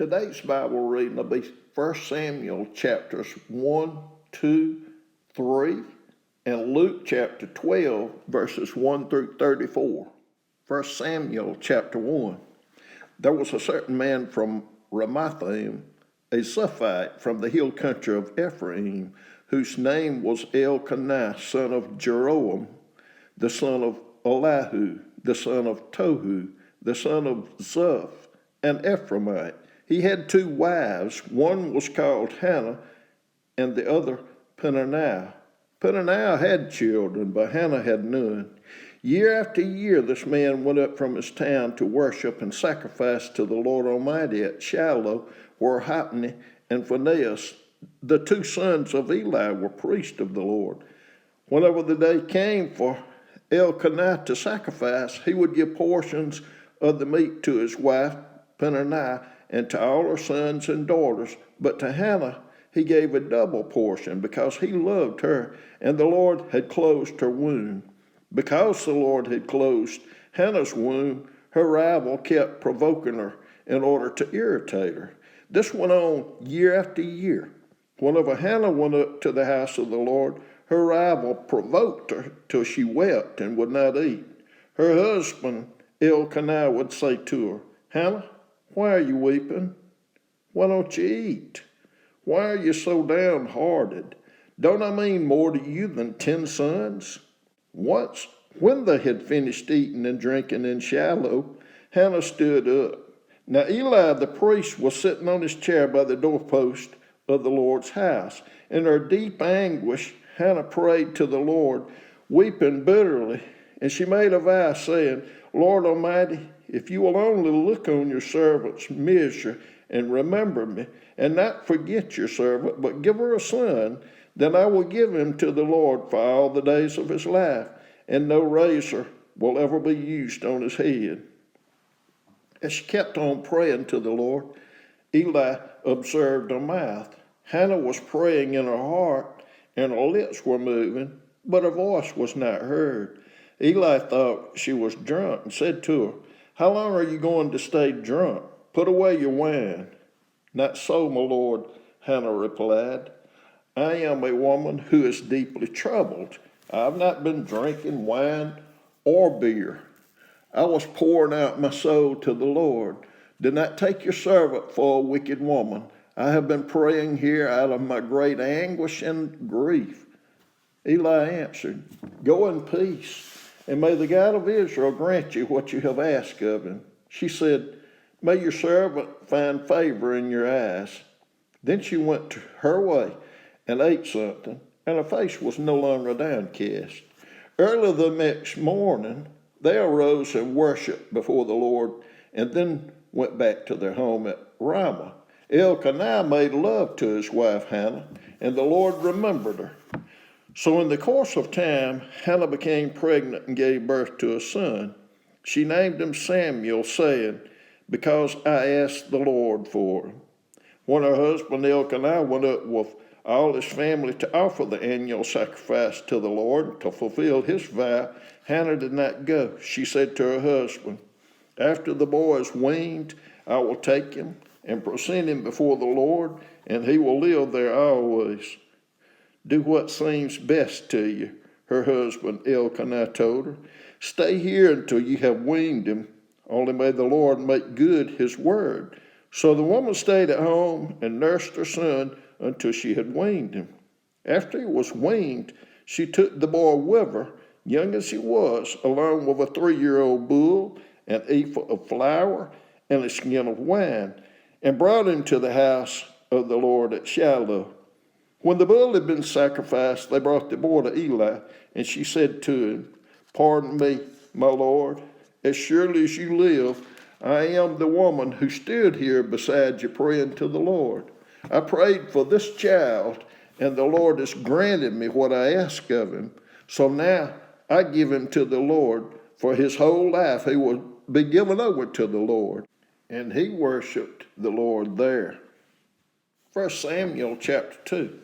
Today's Bible reading will be 1 Samuel chapters 1, 2, 3, and Luke chapter 12, verses 1 through 34. 1 Samuel chapter 1. There was a certain man from Ramathaim, a Zephite from the hill country of Ephraim, whose name was Elkanah, son of Jeroham, the son of Elihu, the son of Tohu, the son of Zuph, an Ephraimite. He had two wives. One was called Hannah, and the other Peninnah. Peninnah had children, but Hannah had none. Year after year, this man went up from his town to worship and sacrifice to the Lord Almighty at Shiloh, where Hophni and Phinehas, the two sons of Eli, were priests of the Lord. Whenever the day came for Elkanah to sacrifice, he would give portions of the meat to his wife Peninnah and to all her sons and daughters, but to Hannah he gave a double portion, because he loved her, and the Lord had closed her womb. Because the Lord had closed Hannah's womb, her rival kept provoking her in order to irritate her. This went on year after year. Whenever Hannah went up to the house of the Lord, her rival provoked her till she wept and would not eat. Her husband Elkanah would say to her, "Hannah, why are you weeping? Why don't you eat? Why are you so downhearted? Don't I mean more to you than 10 sons?" Once, when they had finished eating and drinking in Shiloh, Hannah stood up. Now Eli the priest was sitting on his chair by the doorpost of the Lord's house. In her deep anguish, Hannah prayed to the Lord, weeping bitterly, and she made a vow, saying, "Lord Almighty, if you will only look on your servant's misery and remember me, and not forget your servant, but give her a son, then I will give him to the Lord for all the days of his life, and no razor will ever be used on his head." As she kept on praying to the Lord, Eli observed her mouth. Hannah was praying in her heart, and her lips were moving, but her voice was not heard. Eli thought she was drunk and said to her, "How long are you going to stay drunk? Put away your wine." "Not so, my lord," Hannah replied. "I am a woman who is deeply troubled. I have not been drinking wine or beer. I was pouring out my soul to the Lord. Do not take your servant for a wicked woman. I have been praying here out of my great anguish and grief." Eli answered, "Go in peace, and may the God of Israel grant you what you have asked of him." She said, "May your servant find favor in your eyes." Then she went her way and ate something, and her face was no longer downcast. Early the next morning, they arose and worshiped before the Lord, and then went back to their home at Ramah. Elkanah made love to his wife Hannah, and the Lord remembered her. So in the course of time, Hannah became pregnant and gave birth to a son. She named him Samuel, saying, "Because I asked the Lord for him." When her husband Elkanah went up with all his family to offer the annual sacrifice to the Lord to fulfill his vow, Hannah did not go. She said to her husband, "After the boy is weaned, I will take him and present him before the Lord, and he will live there always." "Do what seems best to you," her husband Elkanah told her. "Stay here until you have weaned him. Only may the Lord make good his word." So the woman stayed at home and nursed her son until she had weaned him. After he was weaned, she took the boy with her, young as he was, along with a 3-year-old bull, an ephah of flour, and a skin of wine, and brought him to the house of the Lord at Shiloh. When the bull had been sacrificed, they brought the boy to Eli, and she said to him, "Pardon me, my lord, as surely as you live, I am the woman who stood here beside you praying to the Lord. I prayed for this child, and the Lord has granted me what I asked of him. So now I give him to the Lord. For his whole life he will be given over to the Lord." And he worshiped the Lord there. 1 Samuel chapter 2.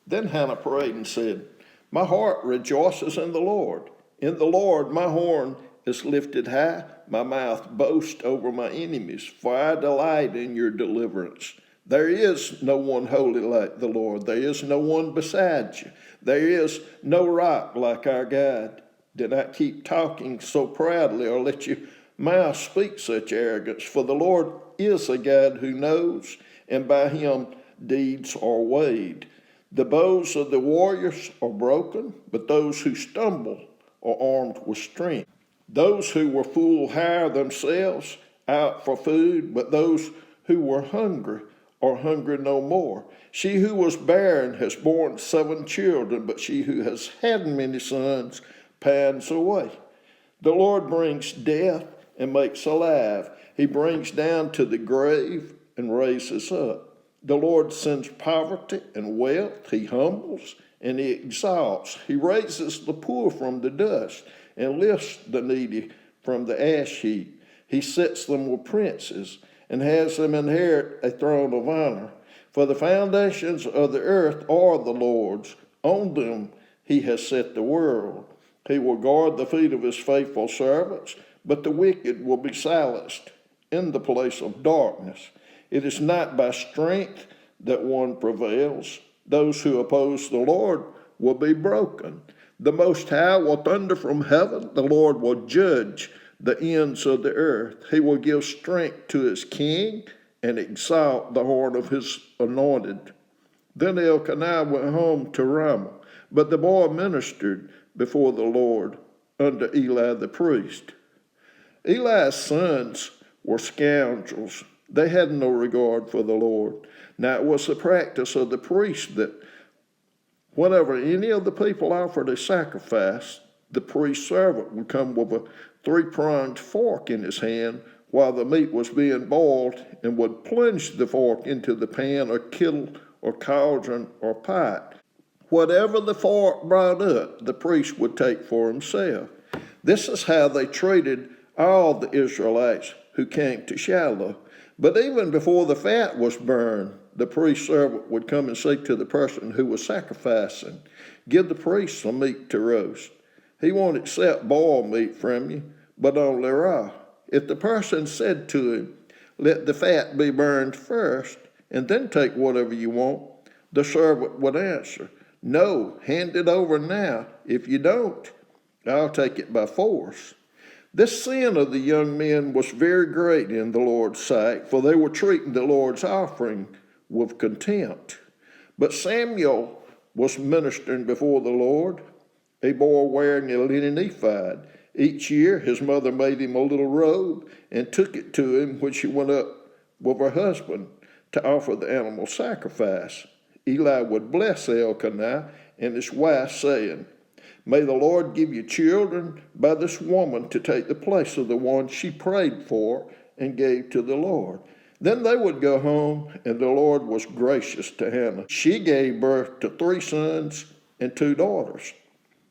Then Hannah prayed and said, "My heart rejoices in the Lord. In the Lord my horn is lifted high, my mouth boasts over my enemies, for I delight in your deliverance. There is no one holy like the Lord. There is no one beside you. There is no rock like our God. Do not keep talking so proudly, or let your mouth speak such arrogance, for the Lord is a God who knows, and by him deeds are weighed. The bows of the warriors are broken, but those who stumble are armed with strength. Those who were full hire themselves out for food, but those who were hungry are hungry no more. She who was barren has borne 7 children, but she who has had many sons pines away. The Lord brings death and makes alive. He brings down to the grave and raises up. The Lord sends poverty and wealth. He humbles and he exalts. He raises the poor from the dust and lifts the needy from the ash heap. He sets them with princes and has them inherit a throne of honor. For the foundations of the earth are the Lord's. On them he has set the world. He will guard the feet of his faithful servants, but the wicked will be silenced in the place of darkness. It is not by strength that one prevails. Those who oppose the Lord will be broken. The Most High will thunder from heaven. The Lord will judge the ends of the earth. He will give strength to his king and exalt the horn of his anointed. Then Elkanah went home to Ramah, but the boy ministered before the Lord under Eli the priest. Eli's sons were scoundrels. They had no regard for the Lord. Now it was the practice of the priest that whenever any of the people offered a sacrifice, the priest's servant would come with a 3-pronged fork in his hand while the meat was being boiled, and would plunge the fork into the pan or kettle or cauldron or pot. Whatever the fork brought up, the priest would take for himself. This is how they treated all the Israelites who came to Shiloh. But even before the fat was burned, the priest's servant would come and say to the person who was sacrificing, "Give the priest some meat to roast. He won't accept boiled meat from you, but only raw." If the person said to him, "Let the fat be burned first, and then take whatever you want," the servant would answer, "No, hand it over now. If you don't, I'll take it by force." This sin of the young men was very great in the Lord's sight, for they were treating the Lord's offering with contempt. But Samuel was ministering before the Lord, a boy wearing a linen ephod. Each year his mother made him a little robe and took it to him when she went up with her husband to offer the animal sacrifice. Eli would bless Elkanah and his wife, saying, "May the Lord give you children by this woman to take the place of the one she prayed for and gave to the Lord." Then they would go home, and the Lord was gracious to Hannah. She gave birth to 3 sons and 2 daughters.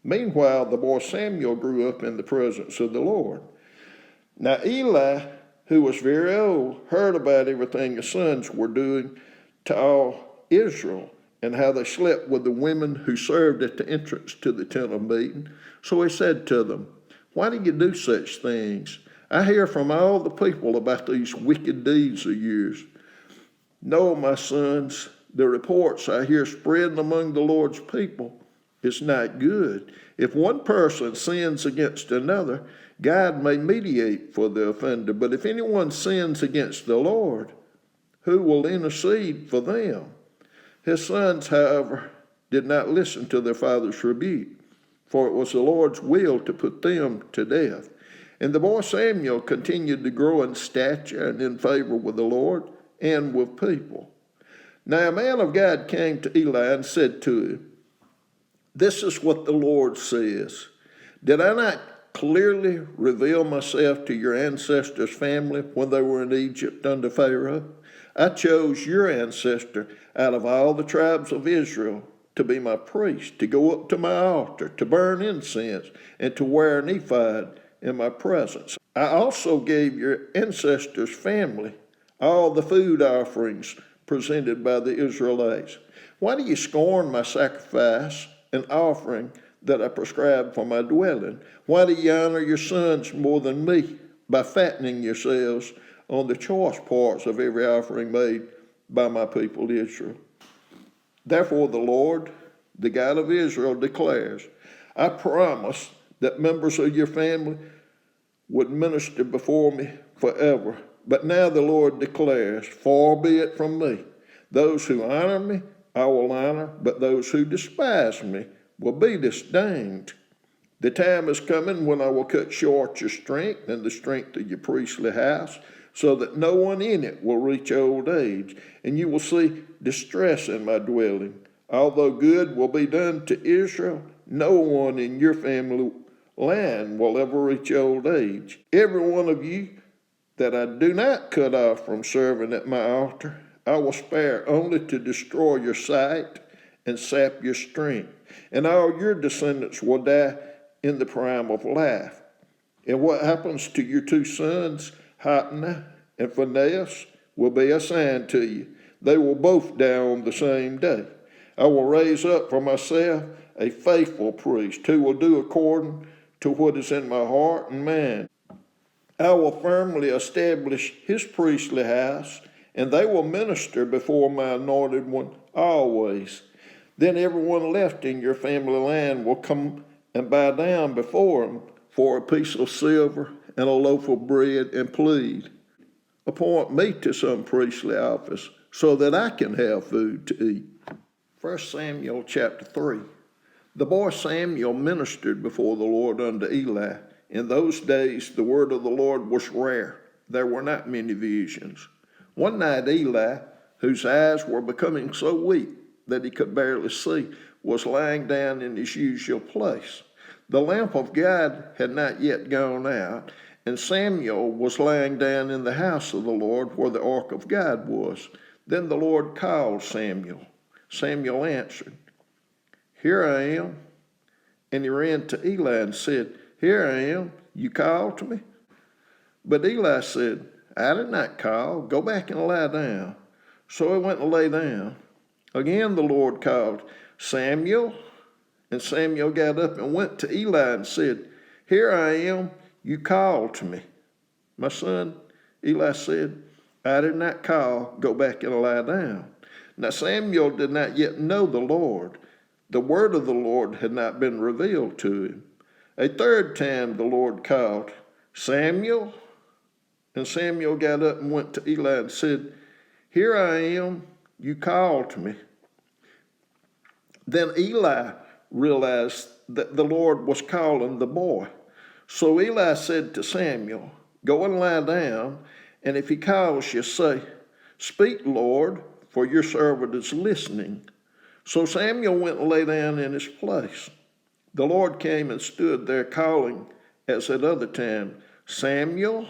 Meanwhile, the boy Samuel grew up in the presence of the Lord. Now Eli, who was very old, heard about everything his sons were doing to all Israel, and how they slept with the women who served at the entrance to the tent of meeting. So he said to them, "Why do you do such things? I hear from all the people about these wicked deeds of yours. No, my sons, the reports I hear spreading among the Lord's people is not good. If one person sins against another, God may mediate for the offender. But if anyone sins against the Lord, who will intercede for them?" His sons, however, did not listen to their father's rebuke, for it was the Lord's will to put them to death. And the boy Samuel continued to grow in stature and in favor with the Lord and with people. Now a man of God came to Eli and said to him, "This is what the Lord says. Did I not clearly reveal myself to your ancestors' family when they were in Egypt under Pharaoh? I chose your ancestor out of all the tribes of Israel to be my priest, to go up to my altar, to burn incense, and to wear an ephod in my presence. I also gave your ancestors' family all the food offerings presented by the Israelites. Why do you scorn my sacrifice and offering that I prescribed for my dwelling? Why do ye honor your sons more than me by fattening yourselves on the choice parts of every offering made by my people Israel? Therefore the Lord, the God of Israel, declares, I promised that members of your family would minister before me forever. But now the Lord declares, far be it from me. Those who honor me, I will honor, but those who despise me will be disdained. The time is coming when I will cut short your strength and the strength of your priestly house, so that no one in it will reach old age, and you will see distress in my dwelling. Although good will be done to Israel, no one in your family land will ever reach old age. Every one of you that I do not cut off from serving at my altar, I will spare only to destroy your sight and sap your strength, and all your descendants will die in the prime of life. And what happens to your two sons, Hophni and Phinehas, will be a sign to you. They will both die on the same day. I will raise up for myself a faithful priest who will do according to what is in my heart and mind. I will firmly establish his priestly house, and they will minister before my anointed one always. Then everyone left in your family land will come and bow down before him for a piece of silver and a loaf of bread and plead, appoint me to some priestly office so that I can have food to eat. 1 Samuel chapter 3. The boy Samuel ministered before the Lord unto Eli. In those days the word of the Lord was rare. There were not many visions. One night Eli, whose eyes were becoming so weak that he could barely see, was lying down in his usual place. The lamp of God had not yet gone out, and Samuel was lying down in the house of the Lord where the ark of God was. Then the Lord called Samuel. Samuel answered, Here I am. And he ran to Eli and said, Here I am. You called to me? But Eli said, I did not call. Go back and lie down. So he went and lay down. Again the Lord called, Samuel. And Samuel got up and went to Eli and said, Here I am. You called to me. My son, Eli said, I did not call. Go back and lie down. Now Samuel did not yet know the Lord. The word of the Lord had not been revealed to him. A third time the Lord called, Samuel. And Samuel got up and went to Eli and said, Here I am. You called to me. Then Eli realized that the Lord was calling the boy. So Eli said to Samuel, Go and lie down, and if he calls you, say, Speak, Lord, for your servant is listening. So Samuel went and lay down in his place. The Lord came and stood there calling, as at other time, Samuel,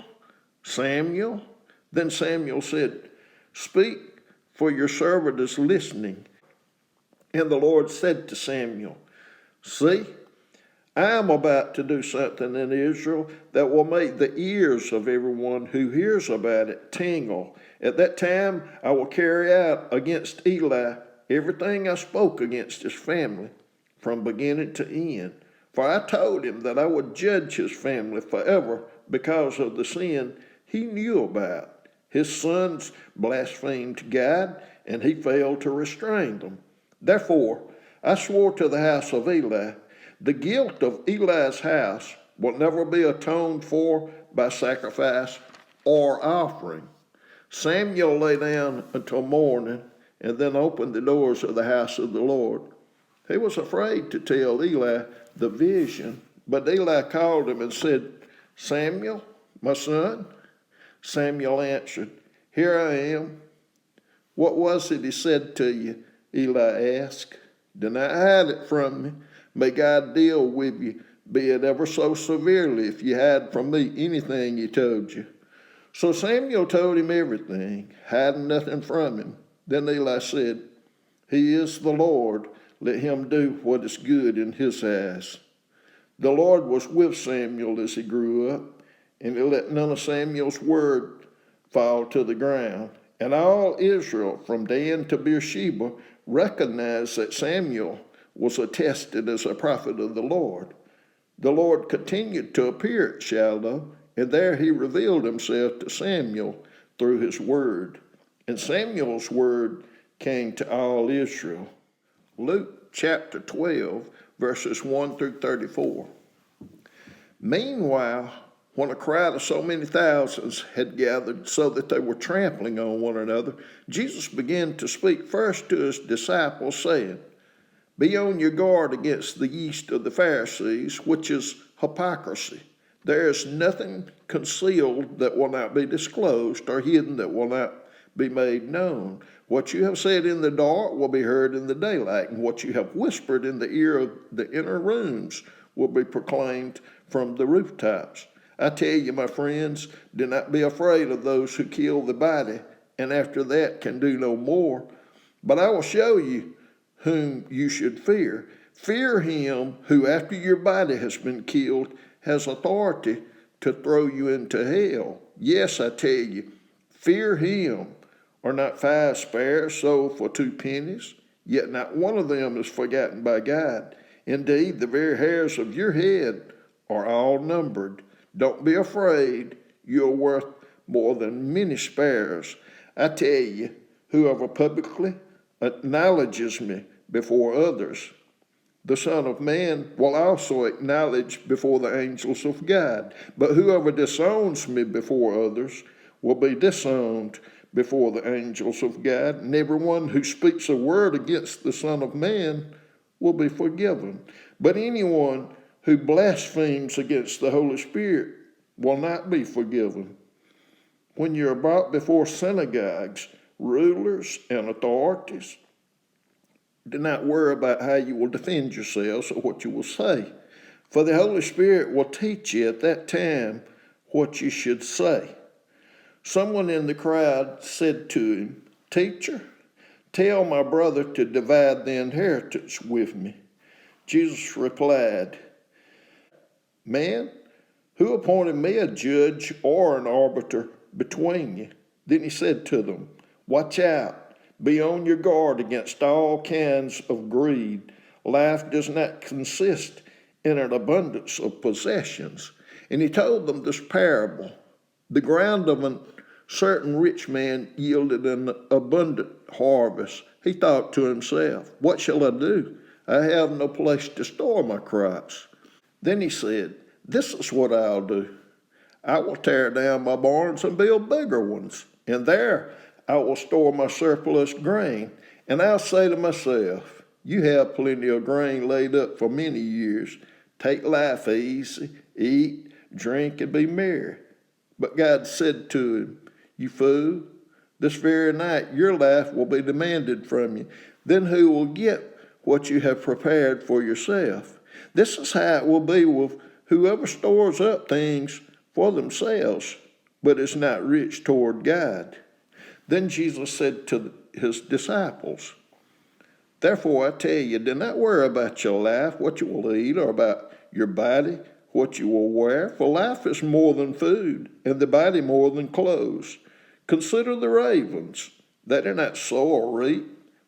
Samuel. Then Samuel said, Speak, for your servant is listening. And the Lord said to Samuel, See, I am about to do something in Israel that will make the ears of everyone who hears about it tingle. At that time I will carry out against Eli everything I spoke against his family from beginning to end. For I told him that I would judge his family forever because of the sin he knew about. His sons blasphemed God, and he failed to restrain them. Therefore, I swore to the house of Eli, the guilt of Eli's house will never be atoned for by sacrifice or offering. Samuel lay down until morning and then opened the doors of the house of the Lord. He was afraid to tell Eli the vision, but Eli called him and said, Samuel, my son? Samuel answered, Here I am. What was it he said to you? Eli asked. Do not hide it from me. May God deal with you, be it ever so severely, if you hide from me anything he told you. So Samuel told him everything, hiding nothing from him. Then Eli said, He is the Lord. Let him do what is good in his eyes. The Lord was with Samuel as he grew up, and he let none of Samuel's word fall to the ground. And all Israel, from Dan to Beersheba, recognized that Samuel was attested as a prophet of the Lord. The Lord continued to appear at Shiloh, and there he revealed himself to Samuel through his word. And Samuel's word came to all Israel. Luke chapter 12, verses 1 through 34. Meanwhile, when a crowd of so many thousands had gathered so that they were trampling on one another, Jesus began to speak first to his disciples, saying, "Be on your guard against the yeast of the Pharisees, which is hypocrisy. There is nothing concealed that will not be disclosed, or hidden that will not be made known. What you have said in the dark will be heard in the daylight, and what you have whispered in the ear of the inner rooms will be proclaimed from the rooftops. I tell you, my friends, do not be afraid of those who kill the body, and after that can do no more. But I will show you whom you should fear. Fear him who, after your body has been killed, has authority to throw you into hell. Yes, I tell you, fear him. Are not 5 sparrows sold for 2 pennies? Yet not one of them is forgotten by God. Indeed, the very hairs of your head are all numbered. Don't be afraid. You're worth more than many sparrows. I tell you, whoever publicly acknowledges me before others, the Son of Man will also acknowledge before the angels of God. But whoever disowns me before others will be disowned before the angels of God. And everyone who speaks a word against the Son of Man will be forgiven. But anyone who blasphemes against the Holy Spirit will not be forgiven. When you are brought before synagogues, rulers, and authorities, do not worry about how you will defend yourselves or what you will say, for the Holy Spirit will teach you at that time what you should say. Someone in the crowd said to him, "Teacher, tell my brother to divide the inheritance with me." Jesus replied, "Man, who appointed me a judge or an arbiter between you?" Then he said to them, "Watch out. Be on your guard against all kinds of greed. Life does not consist in an abundance of possessions." And he told them this parable. The ground of a certain rich man yielded an abundant harvest. He thought to himself, "What shall I do? I have no place to store my crops." Then he said, "This is what I'll do. I will tear down my barns and build bigger ones, and there I will store my surplus grain. And I'll say to myself, you have plenty of grain laid up for many years. Take life easy, eat, drink, and be merry." But God said to him, "You fool, this very night your life will be demanded from you. Then who will get what you have prepared for yourself? This is how it will be with whoever stores up things for themselves, but is not rich toward God." Then Jesus said to his disciples, "Therefore I tell you, do not worry about your life, what you will eat, or about your body, what you will wear. For life is more than food, and the body more than clothes. Consider the ravens. They do not sow or reap.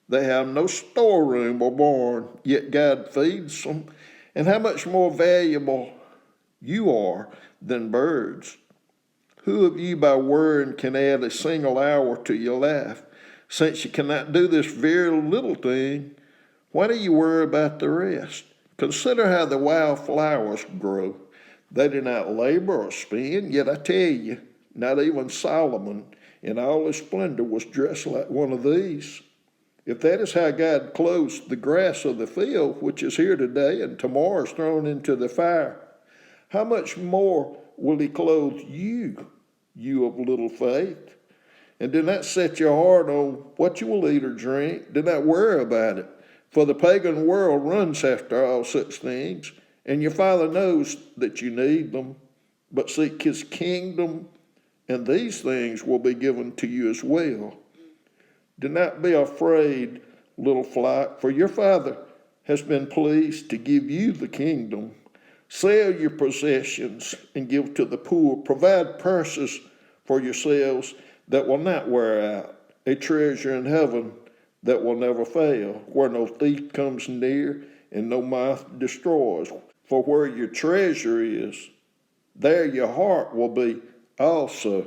They have no storeroom or barn, yet God feeds them. And how much more valuable you are than birds. Who of you by worrying can add a single hour to your life? Since you cannot do this very little thing, why do you worry about the rest? Consider how the wild flowers grow. They do not labor or spin, yet I tell you, not even Solomon in all his splendor was dressed like one of these. If that is how God clothes the grass of the field, which is here today and tomorrow is thrown into the fire, how much more will he clothe you, you of little faith? And do not set your heart on what you will eat or drink. Do not worry about it, for the pagan world runs after all such things, and your Father knows that you need them. But seek his kingdom, and these things will be given to you as well. Do not be afraid, little flock, for your Father has been pleased to give you the kingdom. Sell your possessions and give to the poor. Provide purses for yourselves that will not wear out, a treasure in heaven that will never fail, where no thief comes near, and no moth destroys. For where your treasure is, there your heart will be also.